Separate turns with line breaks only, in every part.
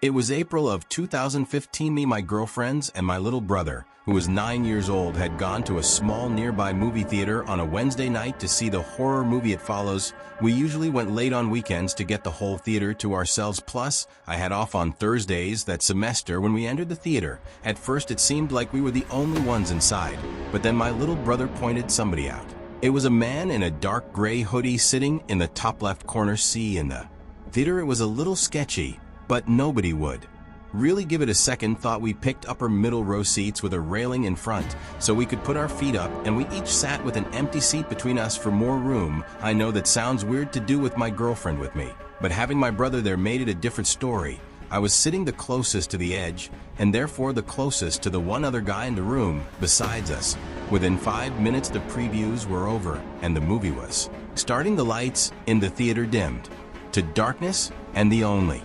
It was April of 2015. Me, my girlfriends, and my little brother, who was 9 years old, had gone to a small nearby movie theater on a Wednesday night to see the horror movie It Follows. We usually went late on weekends to get the whole theater to ourselves. Plus, I had off on Thursdays that semester. When we entered the theater, at first it seemed like we were the only ones inside, but then my little brother pointed somebody out. It was a man in a dark gray hoodie sitting in the top left corner seat in the theater. It was a little sketchy, but nobody would really give it a second thought. We picked upper middle row seats with a railing in front so we could put our feet up, and we each sat with an empty seat between us for more room. I know that sounds weird to do with my girlfriend with me, but having my brother there made it a different story. I was sitting the closest to the edge, and therefore the closest to the one other guy in the room besides us. Within 5 minutes the previews were over and the movie was starting. The lights in the theater dimmed to darkness, and the only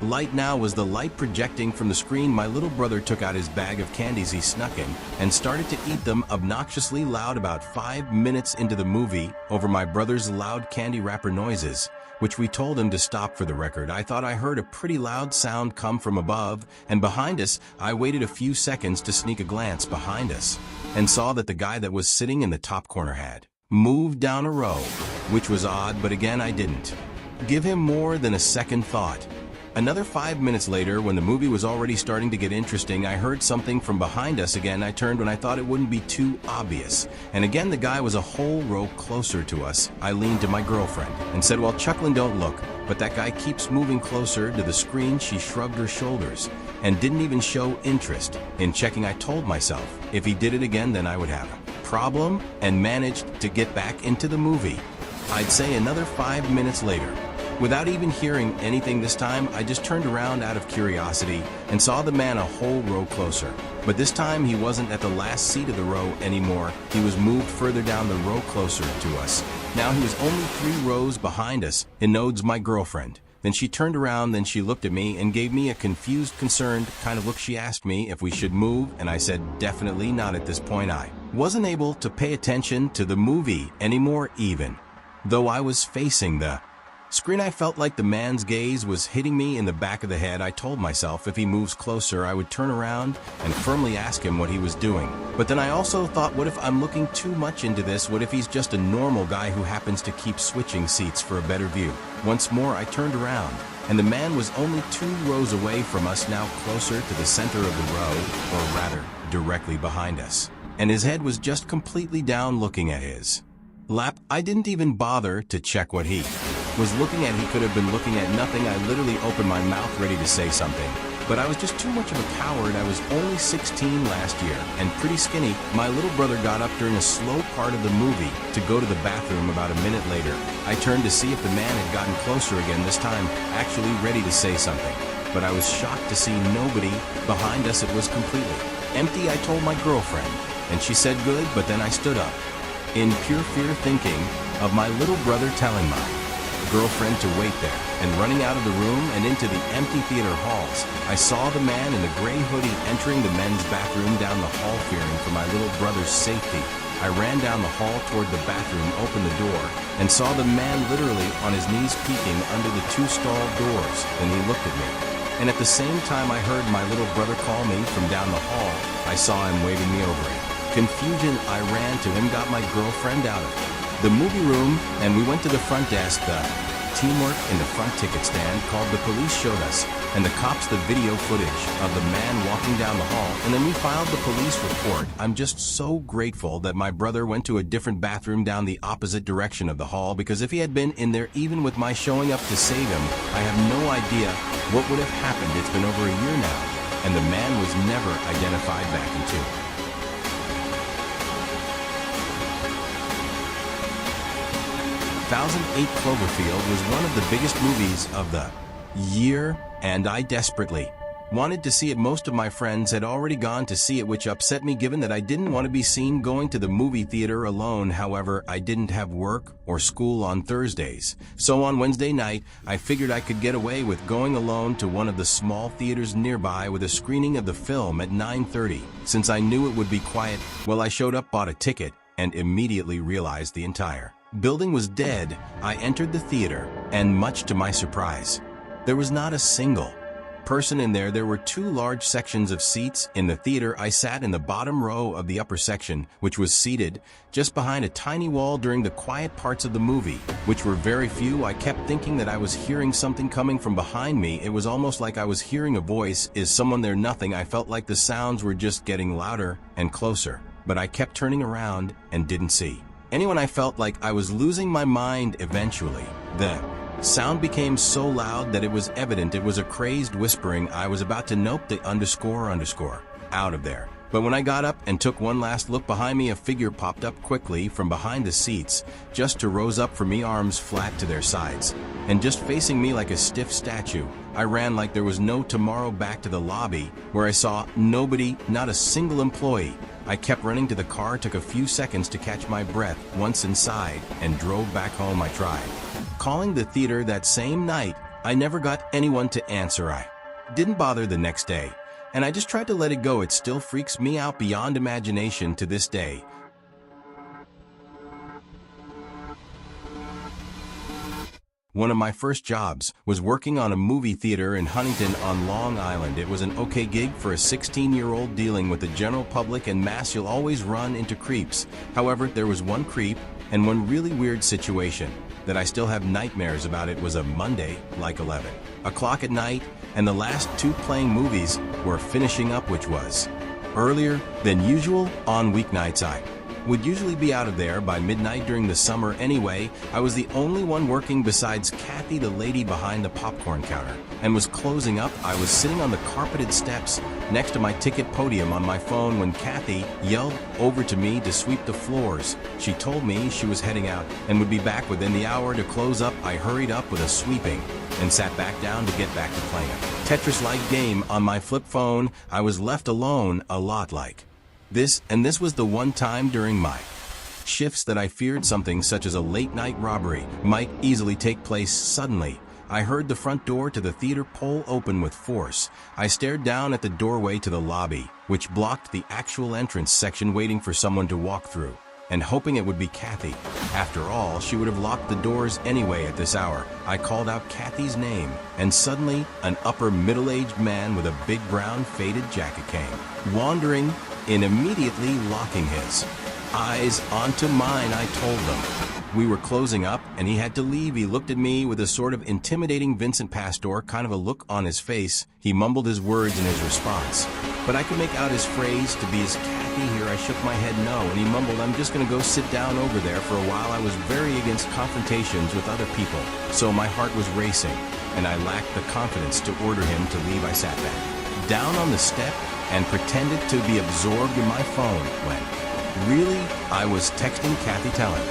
light now was the light projecting from the screen. My little brother took out his bag of candies he snuck in and started to eat them obnoxiously loud. About 5 minutes into the movie, over my brother's loud candy wrapper noises, which we told him to stop. For the record, I thought I heard a pretty loud sound come from above and behind us. I waited a few seconds to sneak a glance behind us and saw that the guy that was sitting in the top corner had moved down a row, which was odd, but again I didn't give him more than a second thought. Another 5 minutes later, when the movie was already starting to get interesting, I heard something from behind us again. I turned when I thought it wouldn't be too obvious, and again the guy was a whole row closer to us. I leaned to my girlfriend and said, "Well, chuckling, don't look, but that guy keeps moving closer to the screen." She shrugged her shoulders and didn't even show interest in checking. I told myself if he did it again, then I would have a problem, and managed to get back into the movie. I'd say another 5 minutes later, without even hearing anything this time, I just turned around out of curiosity and saw the man a whole row closer. But this time he wasn't at the last seat of the row anymore. He was moved further down the row closer to us. Now he was only 3 rows behind us, and nods my girlfriend. Then she turned around, then she looked at me and gave me a confused, concerned kind of look. She asked me if we should move, and I said definitely not. At this point I wasn't able to pay attention to the movie anymore, even though I was facing the screen. I felt like the man's gaze was hitting me in the back of the head. I told myself if he moves closer, I would turn around and firmly ask him what he was doing. But then I also thought, what if I'm looking too much into this? What if he's just a normal guy who happens to keep switching seats for a better view? Once more I turned around, and the man was only 2 rows away from us, now closer to the center of the row, or rather, directly behind us. And his head was just completely down, looking at his lap. I didn't even bother to check what he was looking at. He could have been looking at nothing. I literally opened my mouth ready to say something, but I was just too much of a coward. I was only 16 last year and pretty skinny. My little brother got up during a slow part of the movie to go to the bathroom. About a minute later, I turned to see if the man had gotten closer again, this time actually ready to say something. But I was shocked to see nobody behind us. It was completely empty. I told my girlfriend, and she said good, but then I stood up in pure fear, thinking of my little brother telling my girlfriend to wait there, and running out of the room and into the empty theater halls. I saw the man in the gray hoodie entering the men's bathroom down the hall. Fearing for my little brother's safety, I ran down the hall toward the bathroom, opened the door, and saw the man literally on his knees peeking under the 2 stall doors. Then he looked at me, and at the same time I heard my little brother call me from down the hall. I saw him waving me over. In confusion, I ran to him, got my girlfriend out of the movie room, and we went to the front desk. The teamwork in the front ticket stand called. The police showed us, and the cops, the video footage of the man walking down the hall, and then we filed the police report. I'm just so grateful that my brother went to a different bathroom down the opposite direction of the hall, because if he had been in there, even with my showing up to save him, I have no idea what would have happened. It's been over a year now, and the man was never identified. Back into 2008, Cloverfield was one of the biggest movies of the year, and I desperately wanted to see it. Most of my friends had already gone to see it, which upset me given that I didn't want to be seen going to the movie theater alone. However, I didn't have work or school on Thursdays, so on Wednesday night, I figured I could get away with going alone to one of the small theaters nearby with a screening of the film at 9:30. Since I knew it would be quiet, well, I showed up, bought a ticket, and immediately realized the entire building was dead. I entered the theater, and much to my surprise, there was not a single person in there. There were two large sections of seats in the theater. I sat in the bottom row of the upper section, which was seated just behind a tiny wall during the quiet parts of the movie, which were very few. I kept thinking that I was hearing something coming from behind me. It was almost like I was hearing a voice. Is someone there? Nothing. I felt like the sounds were just getting louder and closer, but I kept turning around and didn't see anyone. I felt like I was losing my mind. Eventually, the sound became so loud that it was evident it was a crazed whispering. I was about to nope the underscore out of there. But when I got up and took one last look behind me, a figure popped up quickly from behind the seats, just to rose up for me, arms flat to their sides, and just facing me like a stiff statue. I ran like there was no tomorrow back to the lobby, where I saw nobody, not a single employee. I kept running to the car, took a few seconds to catch my breath once inside, and drove back home. I tried calling the theater that same night. I never got anyone to answer. I didn't bother the next day, and I just tried to let it go. It still freaks me out beyond imagination to this day. One of my first jobs was working on a movie theater in Huntington on Long Island. It was an okay gig for a 16-year-old dealing with the general public and mass. You'll always run into creeps. However, there was one creep and one really weird situation that I still have nightmares about. It was a Monday, like 11 o'clock at night, and the last two playing movies were finishing up, which was earlier than usual. On weeknights, I would usually be out of there by midnight during the summer. Anyway, I was the only one working besides Kathy, the lady behind the popcorn counter, and was closing up. I was sitting on the carpeted steps next to my ticket podium on my phone when Kathy yelled over to me to sweep the floors. She told me she was heading out and would be back within the hour to close up. I hurried up with a sweeping and sat back down to get back to playing a Tetris-like game on my flip phone. I was left alone a lot like this, and this was the one time during my shifts that I feared something such as a late-night robbery might easily take place. Suddenly, I heard the front door to the theater pull open with force. I stared down at the doorway to the lobby, which blocked the actual entrance section, waiting for someone to walk through, and hoping it would be Kathy. After all, she would have locked the doors anyway at this hour. I called out Kathy's name, and suddenly an upper middle-aged man with a big brown faded jacket came wandering in, immediately locking his eyes onto mine. I told them we were closing up and he had to leave. He looked at me with a sort of intimidating Vincent Pastor kind of a look on his face. He mumbled his words in his response, but I could make out his phrase to be, "Is Kathy here?" I shook my head no, and he mumbled, "I'm just going to go sit down over there for a while." I was very against confrontations with other people, so my heart was racing, and I lacked the confidence to order him to leave. I sat back down on the step and pretended to be absorbed in my phone when really I was texting Kathy, telling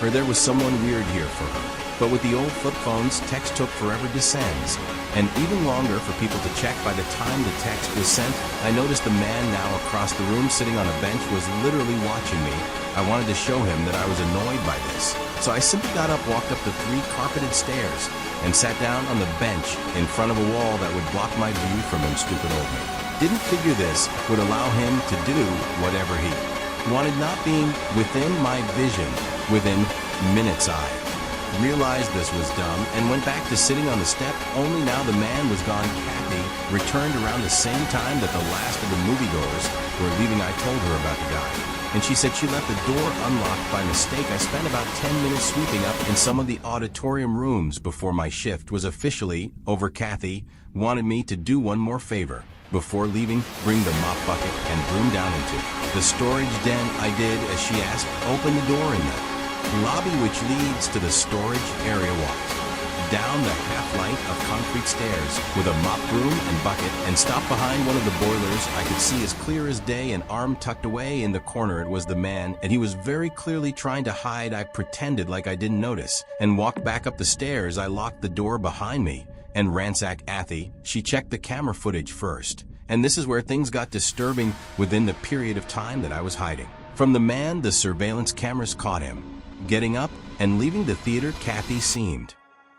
her there was someone weird here for her. But with the old flip phones, text took forever to send, and even longer for people to check. By the time the text was sent, I noticed the man now across the room sitting on a bench was literally watching me. I wanted to show him that I was annoyed by this, so I simply got up, walked up the 3 carpeted stairs, and sat down on the bench in front of a wall that would block my view from him. Stupid old me didn't figure this would allow him to do whatever he wanted, not being within my vision. Within minutes, I realized this was dumb and went back to sitting on the step. Only now the man was gone. Kathy returned around the same time that the last of the moviegoers were leaving. I told her about the guy, and she said she left the door unlocked by mistake. I spent about 10 minutes sweeping up in some of the auditorium rooms before my shift was officially over. Kathy wanted me to do one more favor before leaving: bring the mop bucket and broom down into the storage den. I did as she asked. Open the door in the lobby which leads to the storage area, walked down the half-flight of concrete stairs with a mop, broom, and bucket, and stopped behind one of the boilers. I could see as clear as day an arm tucked away in the corner. It was the man, and he was very clearly trying to hide. I pretended like I didn't notice and walked back up the stairs. I locked the door behind me and ransacked Kathy. She checked the camera footage first, and this is where things got disturbing. Within the period of time that I was hiding from the man, the surveillance cameras caught him getting up and leaving the theater. Kathy seemed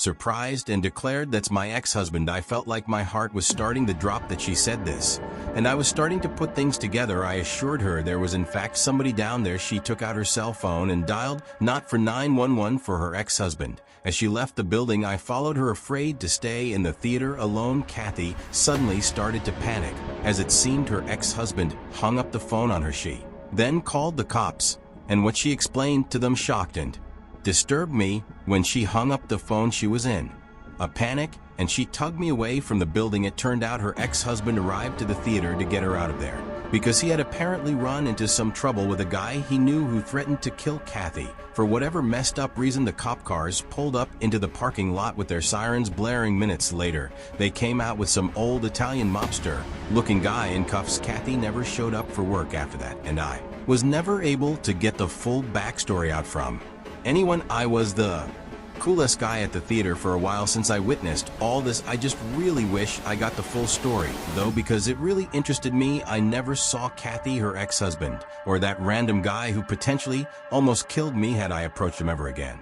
surprised, and declared, "That's my ex-husband." I felt like my heart was starting to drop that she said this, and I was starting to put things together. I assured her there was in fact somebody down there. She took out her cell phone and dialed not for 911 for her ex-husband. As she left the building, I followed her, afraid to stay in the theater alone. Kathy suddenly started to panic, as it seemed her ex-husband hung up the phone on her. She then called the cops, and what she explained to them shocked and disturbed me. When she hung up the phone, she was in a panic, and she tugged me away from the building. It turned out her ex-husband arrived to the theater to get her out of there, because he had apparently run into some trouble with a guy he knew who threatened to kill Kathy. For whatever messed up reason, the cop cars pulled up into the parking lot with their sirens blaring. Minutes later, they came out with some old Italian mobster-looking guy in cuffs. Kathy never showed up for work after that, and I was never able to get the full backstory out from anyone. I was the coolest guy at the theater for a while since I witnessed all this. I just really wish I got the full story, though, because it really interested me. I never saw Kathy, her ex-husband, or that random guy who potentially almost killed me had I approached him ever again.